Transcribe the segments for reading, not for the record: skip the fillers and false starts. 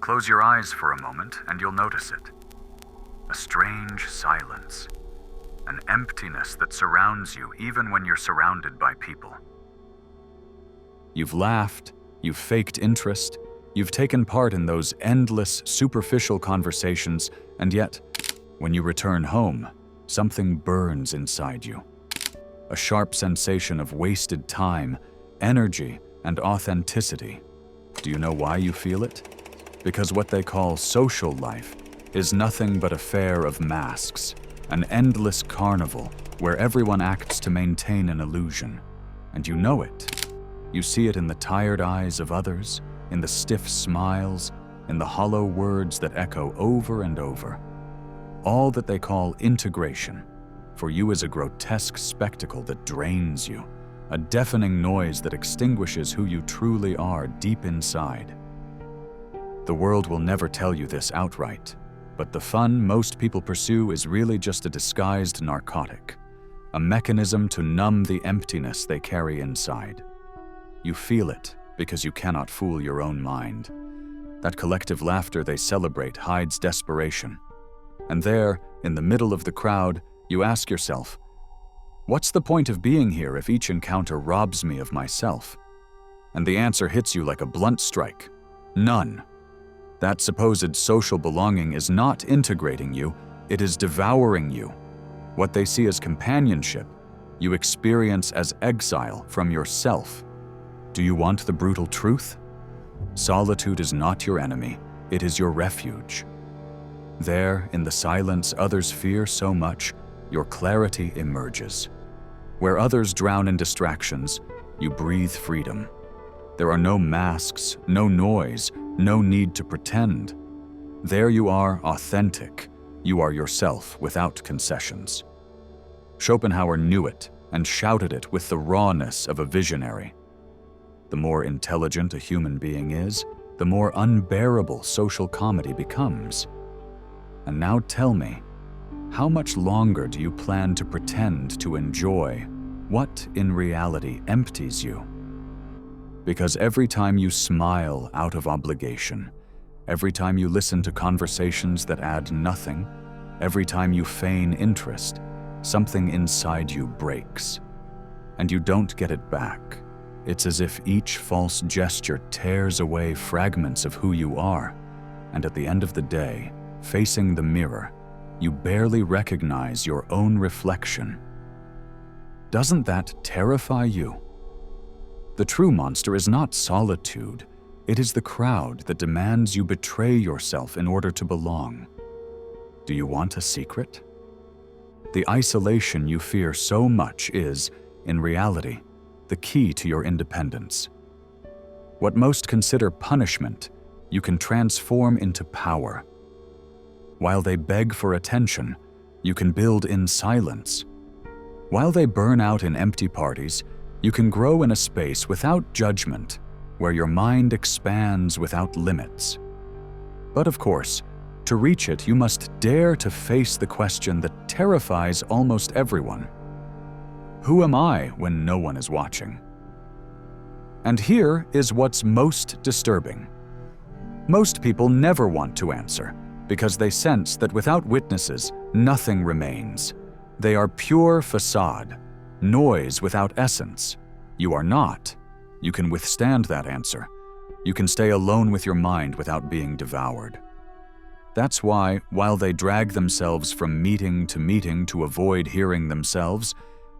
Close your eyes for a moment and you'll notice it. A strange silence, an emptiness that surrounds you even when you're surrounded by people. You've laughed, you've faked interest, you've taken part in those endless, superficial conversations, and yet, when you return home, something burns inside you. A sharp sensation of wasted time, energy, and authenticity. Do you know why you feel it? Because what they call social life is nothing but a fair of masks, an endless carnival where everyone acts to maintain an illusion. And you know it. You see it in the tired eyes of others, in the stiff smiles, in the hollow words that echo over and over. All that they call integration, for you is a grotesque spectacle that drains you, a deafening noise that extinguishes who you truly are deep inside. The world will never tell you this outright, but the fun most people pursue is really just a disguised narcotic, a mechanism to numb the emptiness they carry inside. You feel it because you cannot fool your own mind. That collective laughter they celebrate hides desperation. And there, in the middle of the crowd, you ask yourself, what's the point of being here if each encounter robs me of myself? And the answer hits you like a blunt strike. None. That supposed social belonging is not integrating you, it is devouring you. What they see as companionship, you experience as exile from yourself. Do you want the brutal truth? Solitude is not your enemy, it is your refuge. There, in the silence others fear so much, your clarity emerges. Where others drown in distractions, you breathe freedom. There are no masks, no noise, no need to pretend. There you are authentic. You are yourself without concessions. Schopenhauer knew it and shouted it with the rawness of a visionary. The more intelligent a human being is, the more unbearable social comedy becomes. And now tell me, how much longer do you plan to pretend to enjoy what in reality empties you? Because every time you smile out of obligation, every time you listen to conversations that add nothing, every time you feign interest, something inside you breaks. And you don't get it back. It's as if each false gesture tears away fragments of who you are, and at the end of the day, facing the mirror, you barely recognize your own reflection. Doesn't that terrify you? The true monster is not solitude. It is the crowd that demands you betray yourself in order to belong. Do you want a secret? The isolation you fear so much is, in reality, the key to your independence. What most consider punishment, you can transform into power. While they beg for attention, you can build in silence. While they burn out in empty parties, you can grow in a space without judgment, where your mind expands without limits. But of course, to reach it, you must dare to face the question that terrifies almost everyone. Who am I when no one is watching? And here is what's most disturbing. Most people never want to answer, because they sense that without witnesses, nothing remains. They are pure facade, noise without essence. You are not. You can withstand that answer. You can stay alone with your mind without being devoured. That's why, while they drag themselves from meeting to avoid hearing themselves,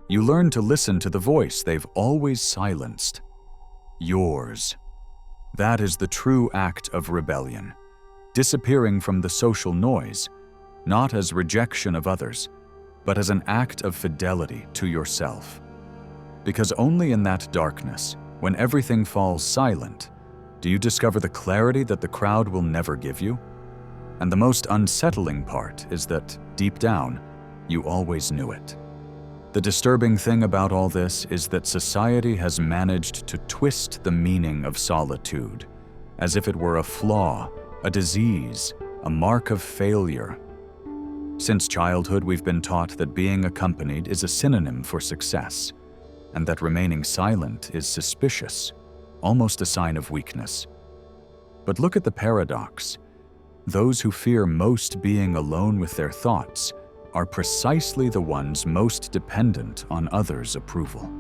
you learn to listen to the voice they've always silenced. Yours. That is the true act of rebellion, disappearing from the social noise, not as rejection of others, but as an act of fidelity to yourself. Because only in that darkness, when everything falls silent, do you discover the clarity that the crowd will never give you. And the most unsettling part is that, deep down, you always knew it. The disturbing thing about all this is that society has managed to twist the meaning of solitude, as if it were a flaw, a disease, a mark of failure. Since childhood, we've been taught that being accompanied is a synonym for success, and that remaining silent is suspicious, almost a sign of weakness. But look at the paradox. Those who fear most being alone with their thoughts are precisely the ones most dependent on others' approval.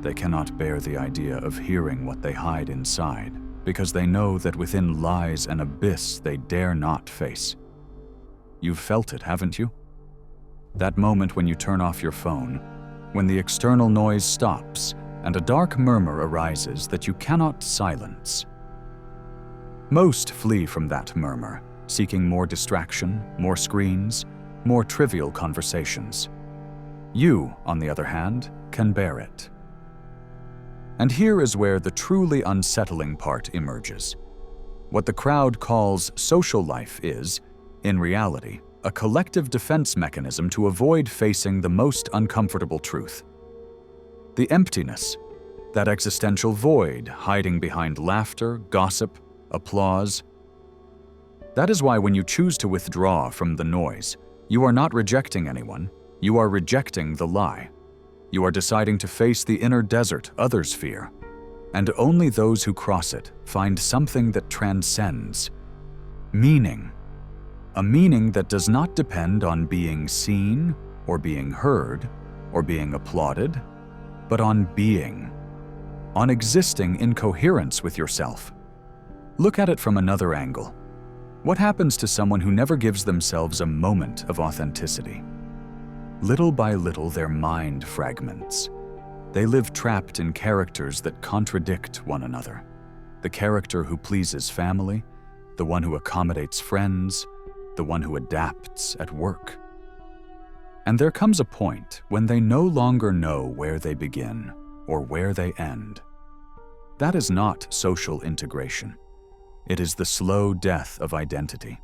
They cannot bear the idea of hearing what they hide inside, because they know that within lies an abyss they dare not face. You've felt it, haven't you? That moment when you turn off your phone, when the external noise stops and a dark murmur arises that you cannot silence. Most flee from that murmur, seeking more distraction, more screens, more trivial conversations. You, on the other hand, can bear it. And here is where the truly unsettling part emerges. What the crowd calls social life is, in reality, a collective defense mechanism to avoid facing the most uncomfortable truth. The emptiness, that existential void hiding behind laughter, gossip, applause. That is why when you choose to withdraw from the noise, you are not rejecting anyone, you are rejecting the lie. You are deciding to face the inner desert others fear, and only those who cross it find something that transcends meaning. A meaning that does not depend on being seen, or being heard, or being applauded, but on being, on existing in coherence with yourself. Look at it from another angle. What happens to someone who never gives themselves a moment of authenticity? Little by little, their mind fragments. They live trapped in characters that contradict one another. The character who pleases family, the one who accommodates friends, the one who adapts at work. And there comes a point when they no longer know where they begin or where they end. That is not social integration. It is the slow death of identity,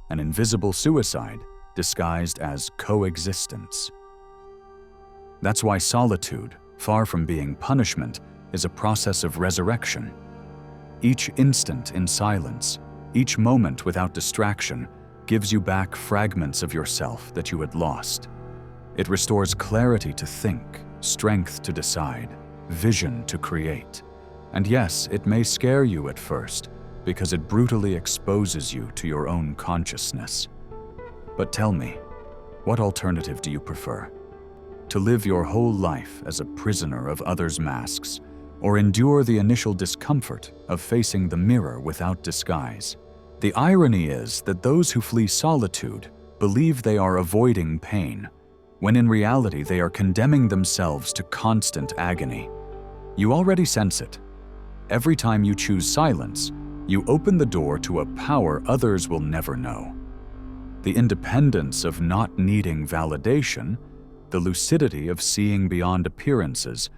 an invisible suicide disguised as coexistence. That's why solitude, far from being punishment, is a process of resurrection. Each instant in silence, each moment without distraction, gives you back fragments of yourself that you had lost. It restores clarity to think, strength to decide, vision to create. And yes, it may scare you at first, because it brutally exposes you to your own consciousness. But tell me, what alternative do you prefer? To live your whole life as a prisoner of others' masks, or endure the initial discomfort of facing the mirror without disguise? The irony is that those who flee solitude believe they are avoiding pain, when in reality they are condemning themselves to constant agony. You already sense it. Every time you choose silence, you open the door to a power others will never know. The independence of not needing validation, the lucidity of seeing beyond appearances,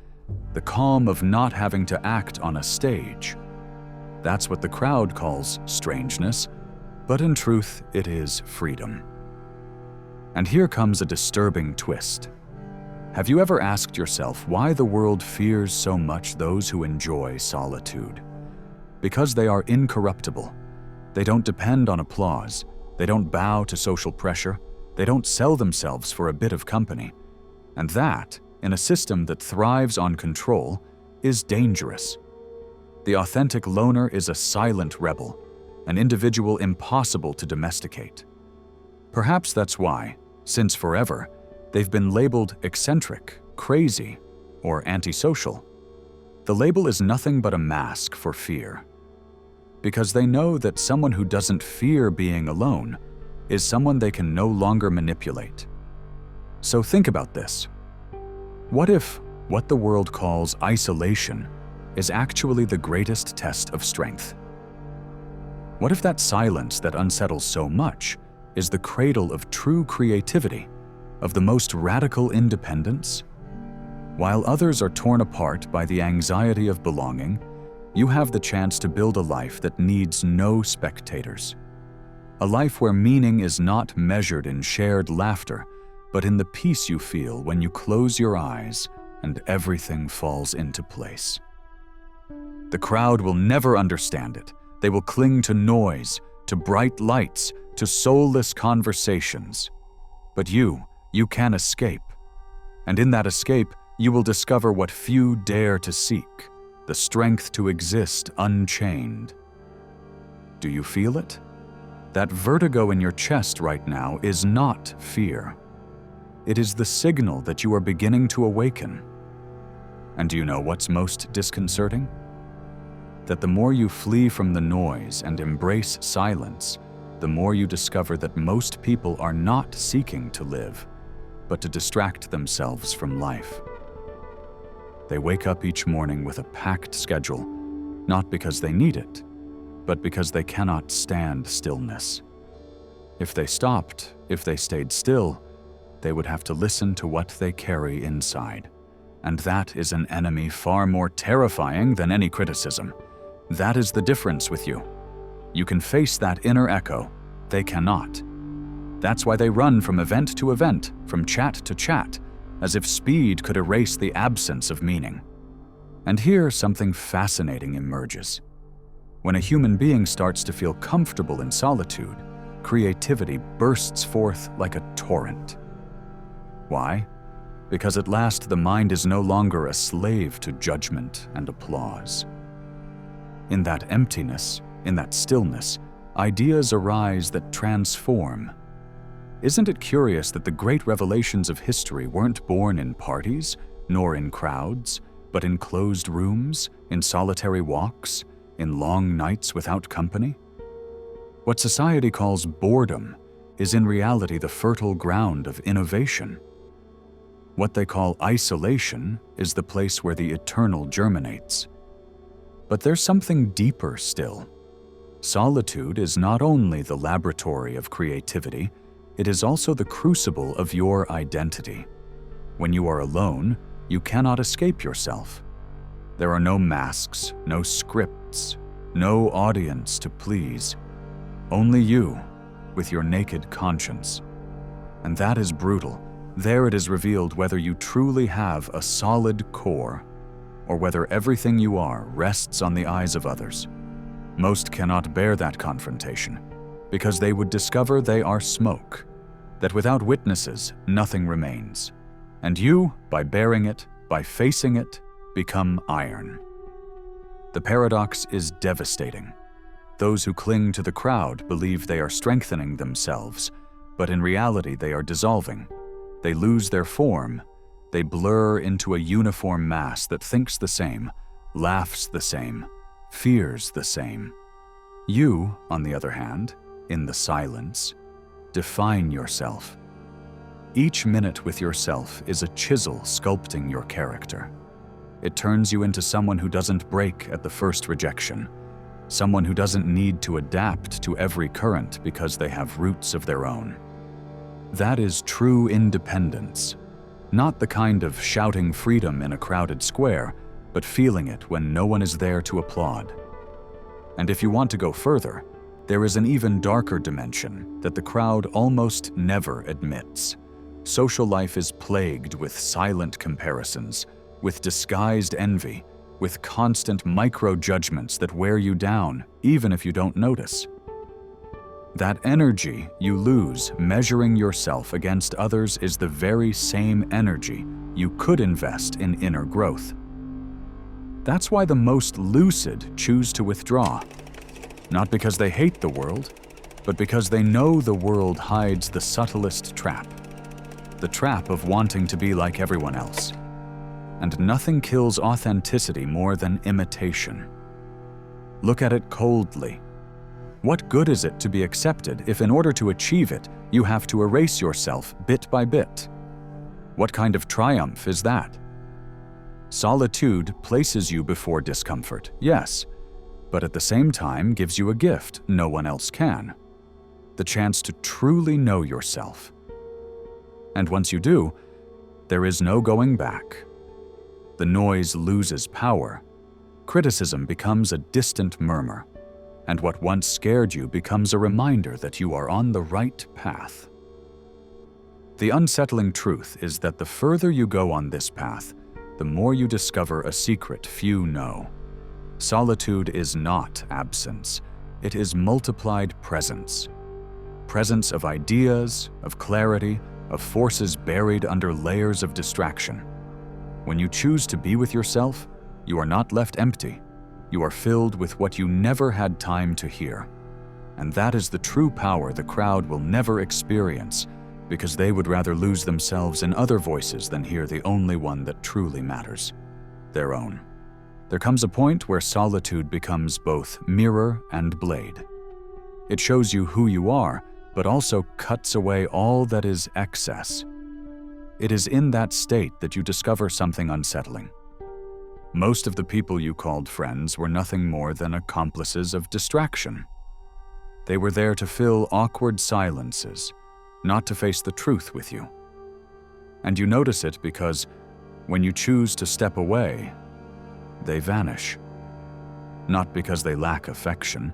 the calm of not having to act on a stage. That's what the crowd calls strangeness, but in truth, it is freedom. And here comes a disturbing twist. Have you ever asked yourself why the world fears so much those who enjoy solitude? Because they are incorruptible. They don't depend on applause. They don't bow to social pressure. They don't sell themselves for a bit of company. And that, in a system that thrives on control, is dangerous. The authentic loner is a silent rebel, an individual impossible to domesticate. Perhaps that's why, since forever, they've been labeled eccentric, crazy, or antisocial. The label is nothing but a mask for fear. Because they know that someone who doesn't fear being alone is someone they can no longer manipulate. So think about this. What if what the world calls isolation is actually the greatest test of strength? What if that silence that unsettles so much is the cradle of true creativity, of the most radical independence? While others are torn apart by the anxiety of belonging, you have the chance to build a life that needs no spectators. A life where meaning is not measured in shared laughter, but in the peace you feel when you close your eyes and everything falls into place. The crowd will never understand it. They will cling to noise, to bright lights, to soulless conversations. But you can escape. And in that escape, you will discover what few dare to seek, the strength to exist unchained. Do you feel it? That vertigo in your chest right now is not fear. It is the signal that you are beginning to awaken. And do you know what's most disconcerting? That the more you flee from the noise and embrace silence, the more you discover that most people are not seeking to live, but to distract themselves from life. They wake up each morning with a packed schedule, not because they need it, but because they cannot stand stillness. If they stopped, if they stayed still, they would have to listen to what they carry inside. And that is an enemy far more terrifying than any criticism. That is the difference with you. You can face that inner echo. They cannot. That's why they run from event to event, from chat to chat, as if speed could erase the absence of meaning. And here something fascinating emerges. When a human being starts to feel comfortable in solitude, creativity bursts forth like a torrent. Why? Because at last the mind is no longer a slave to judgment and applause. In that emptiness, in that stillness, ideas arise that transform. Isn't it curious that the great revelations of history weren't born in parties, nor in crowds, but in closed rooms, in solitary walks, in long nights without company? What society calls boredom is in reality the fertile ground of innovation. What they call isolation is the place where the eternal germinates. But there's something deeper still. Solitude is not only the laboratory of creativity, it is also the crucible of your identity. When you are alone, you cannot escape yourself. There are no masks, no scripts, no audience to please. Only you, with your naked conscience. And that is brutal. There it is revealed whether you truly have a solid core, or whether everything you are rests on the eyes of others. Most cannot bear that confrontation, because they would discover they are smoke, that without witnesses, nothing remains. And you, by bearing it, by facing it, become iron. The paradox is devastating. Those who cling to the crowd believe they are strengthening themselves, but in reality they are dissolving. They lose their form. They blur into a uniform mass that thinks the same, laughs the same, fears the same. You, on the other hand, in the silence, define yourself. Each minute with yourself is a chisel sculpting your character. It turns you into someone who doesn't break at the first rejection, someone who doesn't need to adapt to every current because they have roots of their own. That is true independence, not the kind of shouting freedom in a crowded square, but feeling it when no one is there to applaud. And if you want to go further, there is an even darker dimension that the crowd almost never admits. Social life is plagued with silent comparisons, with disguised envy, with constant micro-judgments that wear you down, even if you don't notice. That energy you lose measuring yourself against others is the very same energy you could invest in inner growth. That's why the most lucid choose to withdraw, not because they hate the world, but because they know the world hides the subtlest trap, the trap of wanting to be like everyone else. And nothing kills authenticity more than imitation. Look at it coldly. What good is it to be accepted if in order to achieve it, you have to erase yourself bit by bit? What kind of triumph is that? Solitude places you before discomfort, yes, but at the same time gives you a gift no one else can. The chance to truly know yourself. And once you do, there is no going back. The noise loses power. Criticism becomes a distant murmur. And what once scared you becomes a reminder that you are on the right path. The unsettling truth is that the further you go on this path, the more you discover a secret few know. Solitude is not absence. It is multiplied presence. Presence of ideas, of clarity, of forces buried under layers of distraction. When you choose to be with yourself, you are not left empty. You are filled with what you never had time to hear, And that is the true power the crowd will never experience, because they would rather lose themselves in other voices than hear the only one that truly matters, their own. There comes a point where solitude becomes both mirror and blade. It shows you who you are, but also cuts away all that is excess. It is in that state that you discover something unsettling. Most of the people you called friends were nothing more than accomplices of distraction. They were there to fill awkward silences, not to face the truth with you. And you notice it because when you choose to step away, they vanish. Not because they lack affection,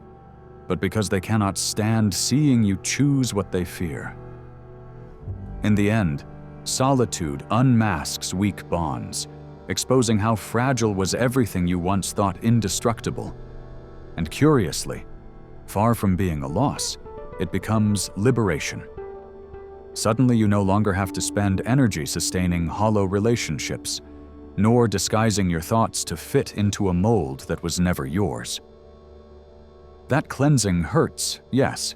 but because they cannot stand seeing you choose what they fear. In the end, solitude unmasks weak bonds, exposing how fragile was everything you once thought indestructible. And curiously, far from being a loss, it becomes liberation. Suddenly you no longer have to spend energy sustaining hollow relationships, nor disguising your thoughts to fit into a mold that was never yours. That cleansing hurts, yes,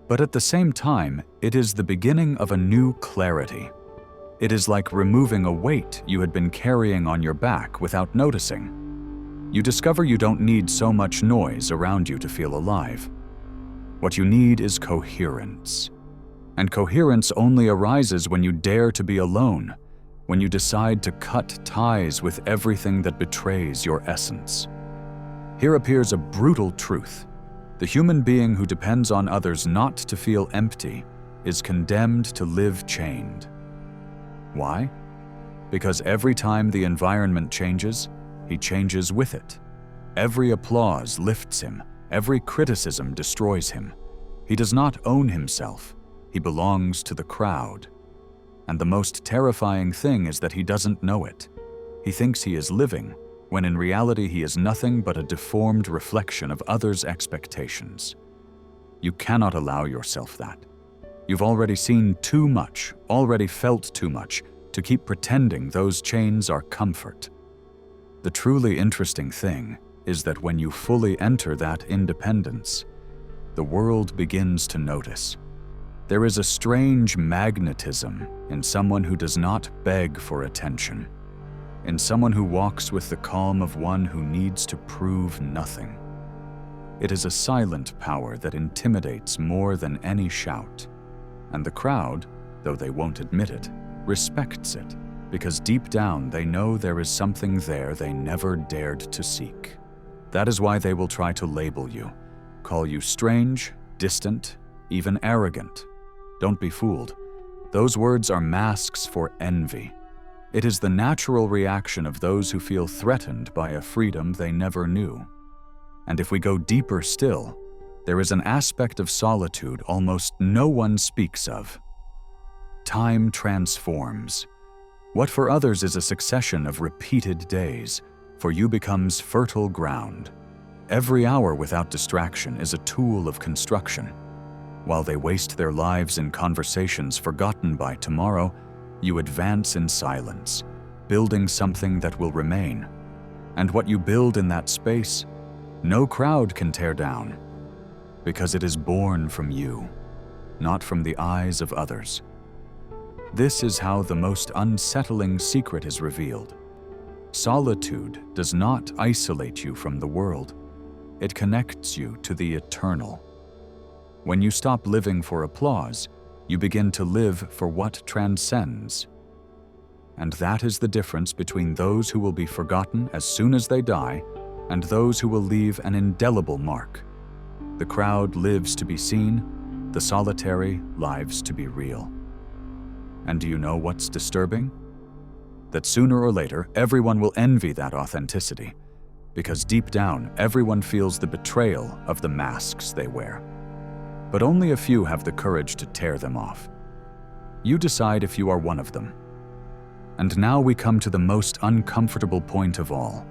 but at the same time, it is the beginning of a new clarity. It is like removing a weight you had been carrying on your back without noticing. You discover you don't need so much noise around you to feel alive. What you need is coherence. And coherence only arises when you dare to be alone, when you decide to cut ties with everything that betrays your essence. Here appears a brutal truth. The human being who depends on others not to feel empty is condemned to live chained. Why? Because every time the environment changes, he changes with it. Every applause lifts him, every criticism destroys him. He does not own himself, he belongs to the crowd. And the most terrifying thing is that he doesn't know it. He thinks he is living, when in reality he is nothing but a deformed reflection of others' expectations. You cannot allow yourself that. You've already seen too much, already felt too much, to keep pretending those chains are comfort. The truly interesting thing is that when you fully enter that independence, the world begins to notice. There is a strange magnetism in someone who does not beg for attention, in someone who walks with the calm of one who needs to prove nothing. It is a silent power that intimidates more than any shout, and the crowd, though they won't admit it, respects it, because deep down they know there is something there they never dared to seek. That is why they will try to label you, call you strange, distant, even arrogant. Don't be fooled. Those words are masks for envy. It is the natural reaction of those who feel threatened by a freedom they never knew. And if we go deeper still, there is an aspect of solitude almost no one speaks of. Time transforms. What for others is a succession of repeated days, for you becomes fertile ground. Every hour without distraction is a tool of construction. While they waste their lives in conversations forgotten by tomorrow, you advance in silence, building something that will remain. And what you build in that space, no crowd can tear down, because it is born from you, not from the eyes of others. This is how the most unsettling secret is revealed. Solitude does not isolate you from the world. It connects you to the eternal. When you stop living for applause, you begin to live for what transcends. And that is the difference between those who will be forgotten as soon as they die and those who will leave an indelible mark. The crowd lives to be seen, the solitary lives to be real. And do you know what's disturbing? That sooner or later, everyone will envy that authenticity, because deep down, everyone feels the betrayal of the masks they wear. But only a few have the courage to tear them off. You decide if you are one of them. And now we come to the most uncomfortable point of all.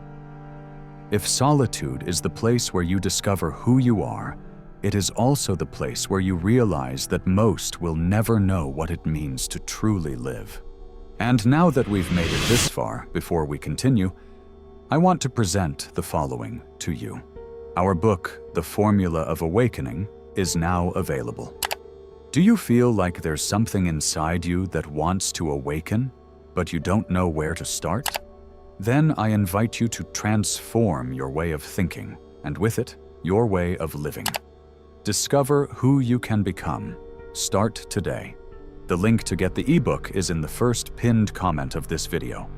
If solitude is the place where you discover who you are, it is also the place where you realize that most will never know what it means to truly live. And now that we've made it this far, before we continue, I want to present the following to you. Our book, The Formula of Awakening, is now available. Do you feel like there's something inside you that wants to awaken, but you don't know where to start? Then I invite you to transform your way of thinking, and with it, your way of living. Discover who you can become. Start today. The link to get the ebook is in the first pinned comment of this video.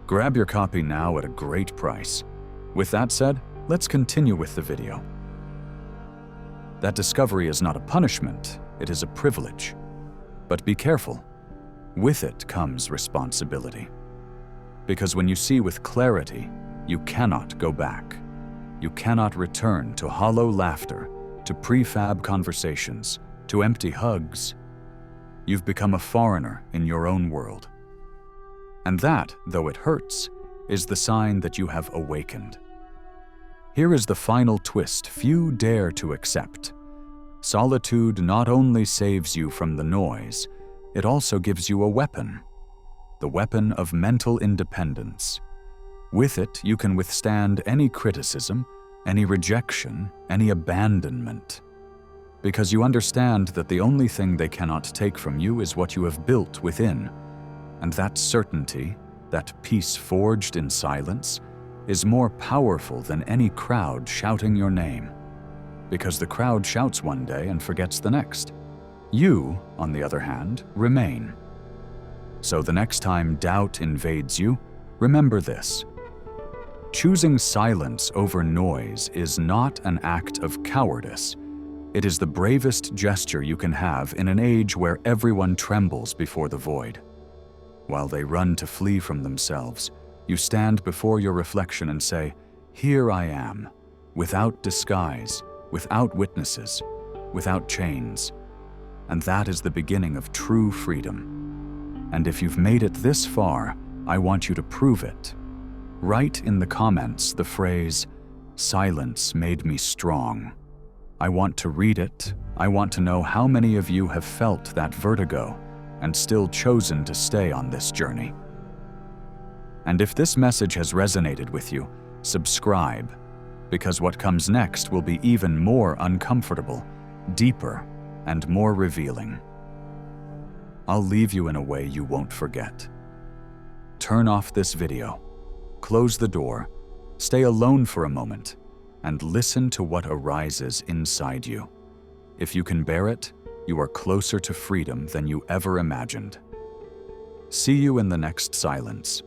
Grab your copy now at a great price. With that said, let's continue with the video. That discovery is not a punishment, it is a privilege. But be careful. With it comes responsibility. Because when you see with clarity, you cannot go back. You cannot return to hollow laughter, to prefab conversations, to empty hugs. You've become a foreigner in your own world. And that, though it hurts, is the sign that you have awakened. Here is the final twist few dare to accept. Solitude not only saves you from the noise, it also gives you a weapon. The weapon of mental independence. With it, you can withstand any criticism, any rejection, any abandonment. Because you understand that the only thing they cannot take from you is what you have built within. And that certainty, that peace forged in silence, is more powerful than any crowd shouting your name. Because the crowd shouts one day and forgets the next. You, on the other hand, remain. So the next time doubt invades you, remember this. Choosing silence over noise is not an act of cowardice. It is the bravest gesture you can have in an age where everyone trembles before the void. While they run to flee from themselves, you stand before your reflection and say, "Here I am, without disguise, without witnesses, without chains." And that is the beginning of true freedom. And if you've made it this far, I want you to prove it. Write in the comments the phrase, "Silence made me strong." I want to read it. I want to know how many of you have felt that vertigo and still chosen to stay on this journey. And if this message has resonated with you, subscribe, because what comes next will be even more uncomfortable, deeper, and more revealing. I'll leave you in a way you won't forget. Turn off this video, close the door, stay alone for a moment, and listen to what arises inside you. If you can bear it, you are closer to freedom than you ever imagined. See you in the next silence.